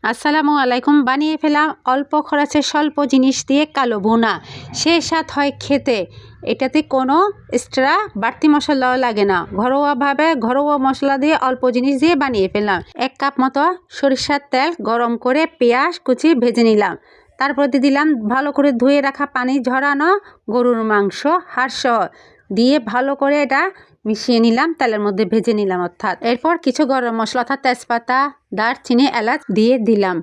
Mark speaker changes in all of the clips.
Speaker 1: আসসালামু আলাইকুম। বানিয়ে ফেলাম অল্প খরচে স্বল্প জিনিস দিয়ে কালো ভুনা। সে স্বাদ হয় খেতে। এটাতে কোনো এক্সট্রা বাড়তি মশলাও লাগে না। ঘরোয়াভাবে ঘরোয়া মশলা দিয়ে অল্প জিনিস দিয়ে বানিয়ে ফেললাম। 1 কাপ মতো সরিষার তেল গরম করে পেঁয়াজ কুচি ভেজে নিলাম। তারপর দিয়ে দিলাম ভালো করে ধুয়ে রাখা পানি ঝরানো গরুর মাংস হাড়সহ দিয়ে ভালো করে এটা মিশিয়ে নিলাম, তেলের মধ্যে ভেজে নিলাম অর্থাৎ। এরপর কিছু গরম মশলা অর্থাৎ তেজপাতা, দারচিনি, এলাচ দিয়ে দিলাম।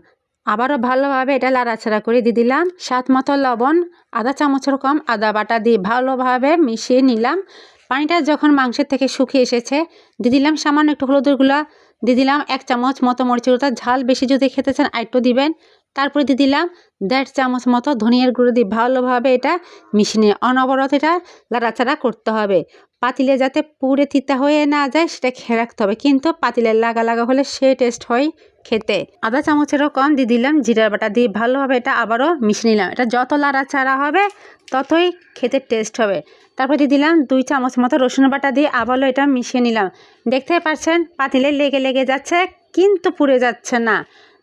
Speaker 1: আবারও ভালোভাবে এটা লাড়াচাড়া করে দিয়ে দিলাম স্বাদ মতো লবণ, আধা চামচের কম আদা বাটা দিয়ে ভালোভাবে মিশিয়ে নিলাম। পানিটা যখন মাংসের থেকে শুকিয়ে এসেছে দিয়ে দিলাম সামান্য একটু হলুদের গুঁড়া, দিয়ে দিলাম 1 চামচ মতো মরিচের গুঁড়া, ঝাল বেশি যদি খেতে চান আরেকটু দিবেন। তারপরে দিয়ে দিলাম 1.5 চামচ মতো ধনিয়ার গুঁড়ো দিয়ে ভালোভাবে এটা মিশিয়ে নিয়ে অনবরত এটা লাড়াচাড়া করতে হবে। পাতিলে যাতে পুড়ে তিতা হয়ে না যায় সেটা খেয়াল রাখতে হবে, কিন্তু পাতিলে লাগা লাগা হলে সে টেস্ট হয় খেতে। আধা চামচেরও কম দিয়ে দিলাম জিরার বাটা দিয়ে ভালোভাবে এটা আবারও মিশিয়ে নিলাম। এটা যত লাড়াচাড়া হবে ততই খেতে টেস্ট হবে। তারপর দিয়ে দিলাম 2 চামচ মতো রসুন বাটা দিয়ে আবারও এটা মিশিয়ে নিলাম। দেখতে পাচ্ছেন পাতিলে লেগে লেগে যাচ্ছে কিন্তু পুড়ে যাচ্ছে না।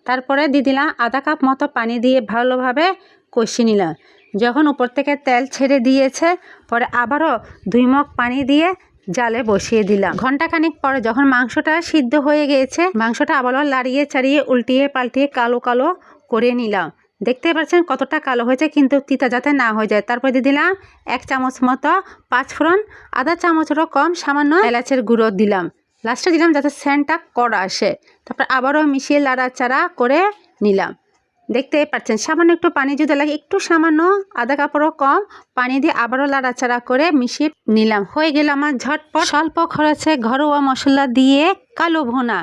Speaker 1: তারপরে দিয়ে দিলাম আধা কাপ মতো পানি দিয়ে ভালোভাবে কষিয়ে নিলাম। যখন উপর থেকে তেল ছেড়ে দিয়েছে পরে আবারও 2 মগ পানি দিয়ে জালে বসিয়ে দিলাম। ঘন্টাখানিক পরে যখন মাংসটা সিদ্ধ হয়ে গিয়েছে মাংসটা আবারও লাড়িয়ে চাড়িয়ে উল্টিয়ে পাল্টিয়ে কালো কালো করে নিলাম। দেখতে পাচ্ছেন কতটা কালো হয়েছে কিন্তু তিতা যাতে না হয়ে যায়। তারপর দিয়ে দিলাম 1 চামচ মতো পাঁচফোড়ন, আধা চামচেরও কম সামান্য এলাচের গুঁড়ো দিলাম। লাস্টে দিলাম যাতে সেন্টটা কড়া আসে। তারপর আবারও মিশিয়ে লাড়াচাড়া করে নিলাম। দেখতে পাচ্ছেন সামান্য একটু পানি যদি লাগে একটু সামান্য আধা কাপড়ও কম পানি দিয়ে আবারও লাড়াচাড়া করে মিশিয়ে নিলাম। হয়ে গেল আমার ঝটপট স্বল্প খরচে ঘরোয়া মশলা দিয়ে কালো ভুনা।